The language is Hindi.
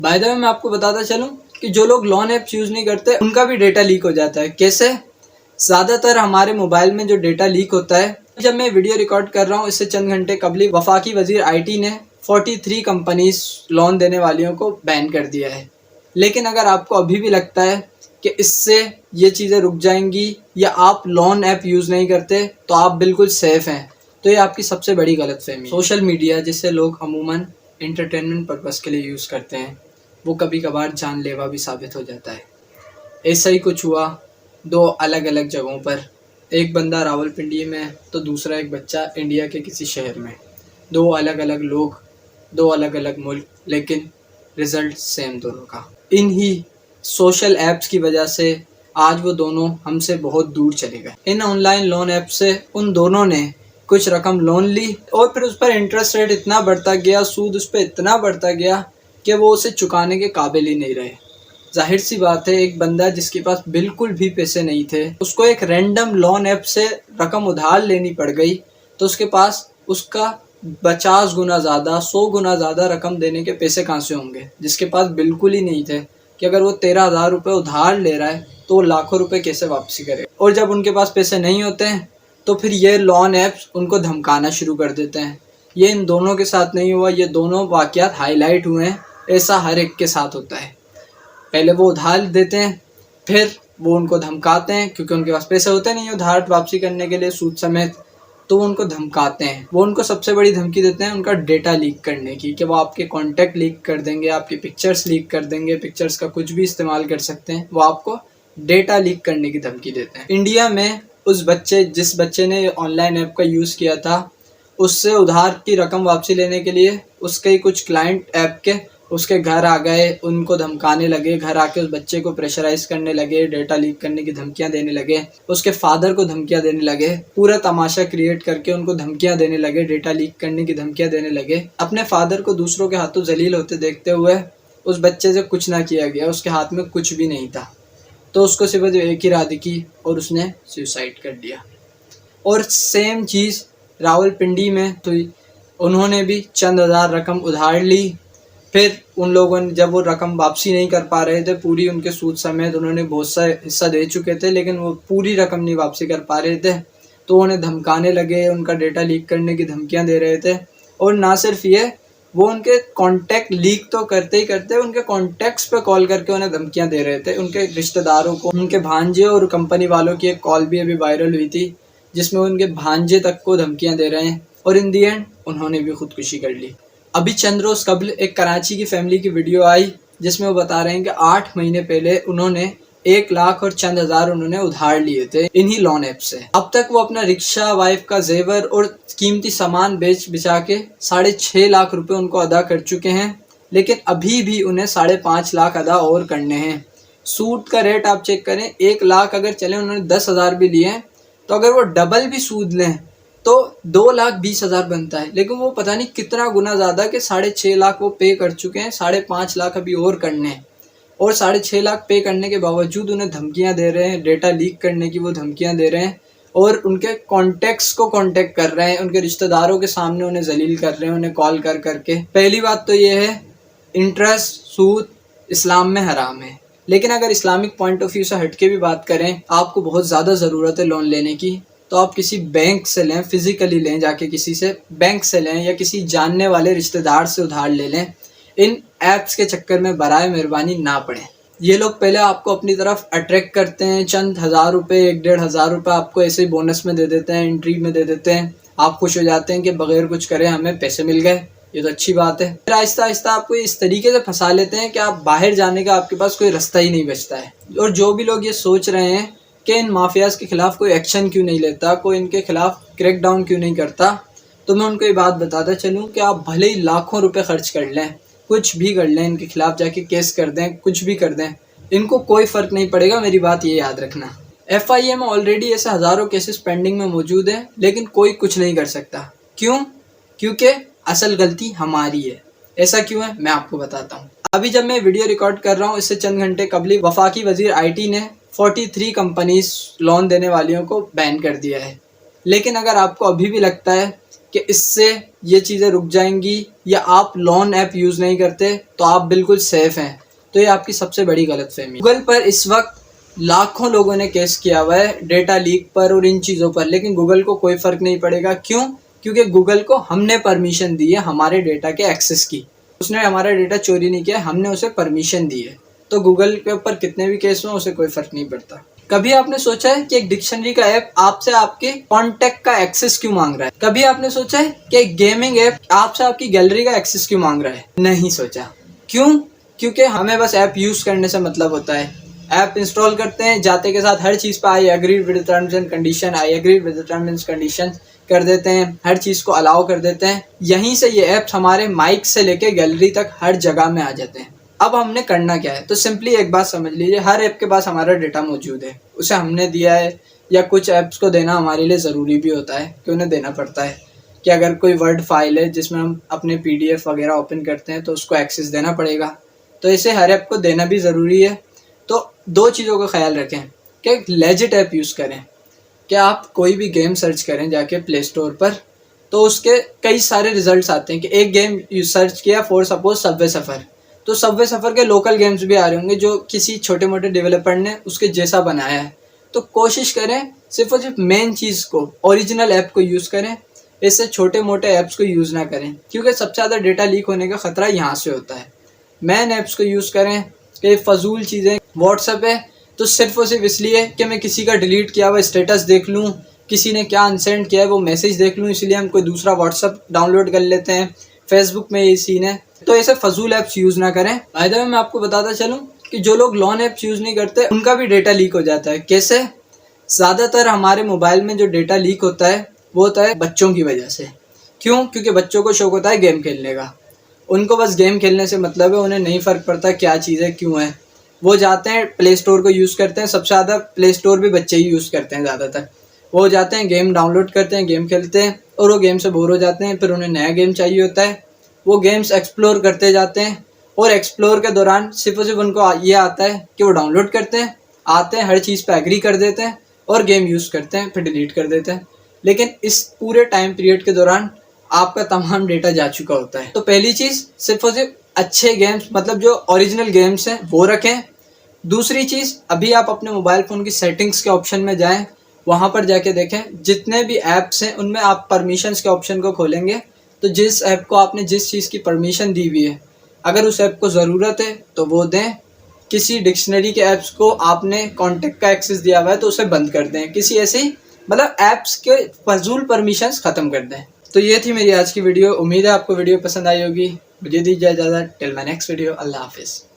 बाय द वे मैं आपको बताता चलूं कि जो लोग लोन ऐप्स यूज़ नहीं करते उनका भी डेटा लीक हो जाता है। कैसे? ज़्यादातर हमारे मोबाइल में जो डेटा लीक होता है, जब मैं वीडियो रिकॉर्ड कर रहा हूँ इससे चंद घंटे कबल वफाकी वजीर आईटी ने 43 कंपनीज लोन देने वालियों को बैन कर दिया है। लेकिन अगर आपको अभी भी लगता है कि इससे ये चीज़ें रुक जाएंगी या आप लोन ऐप यूज़ नहीं करते तो आप बिल्कुल सेफ़ हैं, तो ये आपकी सबसे बड़ी गलतफहमी है। सोशल मीडिया जिसे लोग अमूमन एंटरटेनमेंट पर्पज़ के लिए यूज़ करते हैं, वो कभी कभार जानलेवा भी साबित हो जाता है। ऐसा ही कुछ हुआ दो अलग अलग जगहों पर। एक बंदा रावलपिंडी में तो दूसरा एक बच्चा इंडिया के किसी शहर में। दो अलग अलग लोग, दो अलग अलग मुल्क, लेकिन रिज़ल्ट सेम दोनों का। इन ही सोशल ऐप्स की वजह से आज वो दोनों हमसे बहुत दूर चले गए। इन ऑनलाइन लोन ऐप से उन दोनों ने कुछ रकम लोन ली और फिर उस पर इंटरेस्ट रेट इतना बढ़ता गया, सूद उस पर इतना बढ़ता गया कि वो उसे चुकाने के काबिल ही नहीं रहे। जाहिर सी बात है, एक बंदा जिसके पास बिल्कुल भी पैसे नहीं थे, उसको एक रैंडम लोन ऐप से रकम उधार लेनी पड़ गई, तो उसके पास उसका 50 गुना ज़्यादा, 100 गुना ज़्यादा रकम देने के पैसे कहाँ से होंगे, जिसके पास बिल्कुल ही नहीं थे कि अगर वो 13,000 रुपये उधार ले रहा है तो वो लाखों रुपए कैसे वापसी करे। और जब उनके पास पैसे नहीं होते हैं तो फिर ये लोन ऐप्स उनको धमकाना शुरू कर देते हैं। ये इन दोनों के साथ नहीं हुआ, ये दोनों वाक़यात हाईलाइट हुए हैं। ऐसा हर एक के साथ होता है। पहले वो उधार देते हैं, फिर वो उनको धमकाते हैं क्योंकि उनके पास पैसे होते नहीं उधार वापसी करने के लिए सूद समेत, तो वो उनको धमकाते हैं। वो उनको सबसे बड़ी धमकी देते हैं उनका डेटा लीक करने की, कि वो आपके कॉन्टैक्ट लीक कर देंगे, आपकी पिक्चर्स लीक कर देंगे, पिक्चर्स का कुछ भी इस्तेमाल कर सकते हैं। वो आपको डेटा लीक करने की धमकी देते हैं। इंडिया में जिस बच्चे ने ऑनलाइन ऐप का यूज़ किया था, उससे उधार की रकम वापसी लेने के लिए उसके ही कुछ क्लाइंट ऐप के उसके घर आ गए, उनको धमकाने लगे, घर आके उस बच्चे को प्रेशराइज करने लगे, डेटा लीक करने की धमकियां देने लगे, उसके फादर को धमकियां देने लगे, पूरा तमाशा क्रिएट करके उनको धमकियां देने लगे, डेटा लीक करने की धमकियां देने लगे। अपने फादर को दूसरों के हाथों जलील होते देखते हुए उस बच्चे से कुछ ना किया गया, उसके हाथ में कुछ भी नहीं था, तो उसको सिर्फ एक ही राह दिखी और उसने सुसाइड कर दिया। और सेम चीज़ रावलपिंडी में तो उन्होंने भी चंद हज़ार रकम उधार ली, फिर उन लोगों ने जब वो रकम वापसी नहीं कर पा रहे थे, पूरी उनके सूद समेत उन्होंने बहुत सा हिस्सा दे चुके थे, लेकिन वो पूरी रकम नहीं वापसी कर पा रहे थे, तो उन्हें धमकाने लगे, उनका डेटा लीक करने की धमकियां दे रहे थे। और ना सिर्फ ये, वो उनके कॉन्टैक्ट लीक तो करते ही करते उनके कॉन्टैक्ट्स पे कॉल करके उन्हें धमकियां दे रहे थे, उनके रिश्तेदारों को। उनके भांजे और कंपनी वालों की एक कॉल भी अभी वायरल हुई थी जिसमें उनके भांजे तक को धमकियां दे रहे हैं, और इन दी एंड उन्होंने भी खुदकुशी कर ली। अभी चंद रोज कबल एक कराची की फैमिली की वीडियो आई जिसमें वो बता रहे हैं कि 8 महीने पहले उन्होंने 1 लाख और चंद हज़ार उन्होंने उधार लिए थे इन्हीं लोन ऐप से। अब तक वो अपना रिक्शा, वाइफ का जेवर और कीमती सामान बेच बिचा के 6.5 लाख रुपए उनको अदा कर चुके हैं, लेकिन अभी भी उन्हें 5.5 लाख अदा और करने हैं। सूद का रेट आप चेक करें, 1 लाख अगर चले, उन्होंने 10,000 भी लिए हैं, तो अगर वो डबल भी सूद लें तो 2,20,000 बनता है, लेकिन वो पता नहीं कितना गुना ज़्यादा कि 6.5 लाख वो पे कर चुके हैं, 5.5 लाख अभी और करने हैं। और 6.5 लाख पे करने के बावजूद उन्हें धमकियां दे रहे हैं, डेटा लीक करने की वो धमकियां दे रहे हैं, और उनके कॉन्टैक्ट्स को कांटेक्ट कर रहे हैं, उनके रिश्तेदारों के सामने उन्हें जलील कर रहे हैं, उन्हें कॉल कर करके। पहली बात तो ये है, इंटरेस्ट, सूद इस्लाम में हराम है, लेकिन अगर इस्लामिक पॉइंट ऑफ व्यू से हटके भी बात करें, आपको बहुत ज़्यादा ज़रूरत है लोन लेने की, तो आप किसी बैंक से लें, फिजिकली लें, जाके किसी से बैंक से लें या किसी जानने वाले रिश्तेदार से उधार ले लें। इन ऐप्स के चक्कर में बराए मेहरबानी ना पड़ें। ये लोग पहले आपको अपनी तरफ अट्रैक्ट करते हैं, चंद हज़ार रुपये, 1-1.5 हज़ार रुपये आपको ऐसे ही बोनस में दे देते हैं, एंट्री में दे देते हैं। आप खुश हो जाते हैं कि बगैर कुछ करे हमें पैसे मिल गए, ये तो अच्छी बात है। फिर आहिस्ता आहिस्ता आपको इस तरीके से फंसा लेते हैं कि आप बाहर जाने का आपके पास कोई रास्ता ही नहीं बचता है। और जो भी लोग ये सोच रहे हैं कि इन माफियाज़ के खिलाफ कोई एक्शन क्यों नहीं लेता, कोई इनके खिलाफ क्रैकडाउन क्यों नहीं करता, तो मैं उनको ये बात बताता चलूँ कि आप भले ही लाखों रुपए खर्च कर लें, कुछ भी कर लें, इनके खिलाफ जाके केस कर दें, कुछ भी कर दें, इनको कोई फ़र्क नहीं पड़ेगा। मेरी बात ये याद रखना। FIA में ऑलरेडी ऐसे हज़ारों केसेस पेंडिंग में मौजूद हैं, लेकिन कोई कुछ नहीं कर सकता। क्यों? क्योंकि असल गलती हमारी है। ऐसा क्यों है, मैं आपको बताता हूँ। अभी जब मैं वीडियो रिकॉर्ड कर रहा हूँ, इससे चंद घंटे कबल वफाकी वजीर IT ने 43 कंपनीज लोन देने वालियों को बैन कर दिया है। लेकिन अगर आपको अभी भी लगता है कि इससे ये चीज़ें रुक जाएंगी या आप लॉन ऐप यूज़ नहीं करते तो आप बिल्कुल सेफ़ हैं, तो ये आपकी सबसे बड़ी गलतफहमी है। गूगल पर इस वक्त लाखों लोगों ने केस किया हुआ है डेटा लीक पर और इन चीज़ों पर, लेकिन गूगल को कोई फ़र्क नहीं पड़ेगा। क्यों? क्योंकि गूगल को हमने परमिशन दी है हमारे डेटा के एक्सेस की। उसने हमारा डेटा चोरी नहीं किया, हमने उसे परमिशन दी है। तो गूगल के ऊपर कितने भी केस हों उसे कोई फ़र्क नहीं पड़ता। कभी आपने सोचा है कि एक डिक्शनरी का ऐप आपसे आपके कॉन्टैक्ट का एक्सेस क्यों मांग रहा है? कभी आपने सोचा है कि एक गेमिंग ऐप आपसे आपकी गैलरी का एक्सेस क्यों मांग रहा है? नहीं सोचा। क्यों? क्योंकि हमें बस ऐप यूज़ करने से मतलब होता है। ऐप इंस्टॉल करते हैं, जाते के साथ हर चीज़ पर I agree with terms and condition, I agree with terms and condition कर देते हैं, हर चीज़ को अलाउ कर देते हैं। यहीं से ये ऐप्स हमारे माइक से लेके गैलरी तक हर जगह में आ जाते हैं। अब हमने करना क्या है? तो सिंपली एक बात समझ लीजिए, हर ऐप के पास हमारा डेटा मौजूद है, उसे हमने दिया है, या कुछ ऐप्स को देना हमारे लिए ज़रूरी भी होता है कि उन्हें देना पड़ता है कि अगर कोई वर्ड फाइल है जिसमें हम अपने PDF वगैरह ओपन करते हैं तो उसको एक्सेस देना पड़ेगा, तो इसे हर ऐप को देना भी ज़रूरी है। तो दो चीज़ों का ख्याल रखें कि एक लेजिट ऐप यूज़ करें। कि आप कोई भी गेम सर्च करें जाके प्ले स्टोर पर, तो उसके कई सारे रिजल्ट्स आते हैं कि एक गेम सर्च किया फॉर सपोज सबवे सफ़र, तो सबवे सफ़र के लोकल गेम्स भी आ रहे होंगे जो किसी छोटे मोटे डेवलपर ने उसके जैसा बनाया है। तो कोशिश करें सिर्फ और सिर्फ मेन चीज़ को, ओरिजिनल ऐप को यूज़ करें, इससे छोटे मोटे ऐप्स को यूज़ ना करें, क्योंकि सबसे ज़्यादा डेटा लीक होने का ख़तरा यहाँ से होता है। मेन ऐप्स को यूज़ करें। कि फजूल चीज़ें व्हाट्सएप है तो सिर्फ और सिर्फ इसलिए कि मैं किसी का डिलीट किया हुआ स्टेटस देख लूँ, किसी ने क्या अनसेंड किया है वो मैसेज देख लूँ, इसलिए हम कोई दूसरा व्हाट्सएप डाउनलोड कर लेते हैं। फेसबुक में ये सीन है, तो ऐसे फजूल ऐप्स यूज़ ना करें। फायदा मैं आपको बताता चलूँ कि जो लोग लॉन ऐप्स यूज़ नहीं करते उनका भी डेटा लीक हो जाता है। कैसे? ज़्यादातर हमारे मोबाइल में जो डेटा लीक होता है वो होता है बच्चों की वजह से। क्यों? क्योंकि बच्चों को शौक होता है गेम खेलने का, उनको बस गेम खेलने से मतलब है, उन्हें नहीं फ़र्क पड़ता क्या चीज़ है, क्यों है। वो जाते हैं प्ले स्टोर को यूज़ करते हैं, सबसे ज़्यादा प्ले स्टोर भी बच्चे ही यूज़ करते हैं ज़्यादातर। वो जाते हैं गेम डाउनलोड करते हैं, गेम खेलते हैं और वो गेम से बोर हो जाते हैं, फिर उन्हें नया गेम चाहिए होता है। वो गेम्स एक्सप्लोर करते जाते हैं और एक्सप्लोर के दौरान सिर्फ और सिर्फ उनको ये आता है कि वो डाउनलोड करते हैं, आते हैं, हर चीज़ पे एग्री कर देते हैं और गेम यूज़ करते हैं, फिर डिलीट कर देते हैं। लेकिन इस पूरे टाइम पीरियड के दौरान आपका तमाम डेटा जा चुका होता है। तो पहली चीज़ सिर्फ और सिर्फ अच्छे गेम्स, मतलब जो ओरिजिनल गेम्स हैं वो रखें। दूसरी चीज़, अभी आप अपने मोबाइल फ़ोन की सेटिंग्स के ऑप्शन में जाएं, वहाँ पर जाके देखें जितने भी ऐप्स हैं उनमें आप परमिशंस के ऑप्शन को खोलेंगे तो जिस ऐप को आपने जिस चीज़ की परमिशन दी हुई है, अगर उस ऐप को ज़रूरत है तो वो दें। किसी डिक्शनरी के ऐप्स को आपने कॉन्टैक्ट का एक्सेस दिया हुआ है तो उसे बंद कर दें। किसी ऐसे ही मतलब ऐप्स के फजूल परमिशंस ख़त्म कर दें। तो ये थी मेरी आज की वीडियो। उम्मीद है आपको वीडियो पसंद आई होगी। मुझे दीजिए इजाज़त। Till my next video. अल्लाह हाफिज़।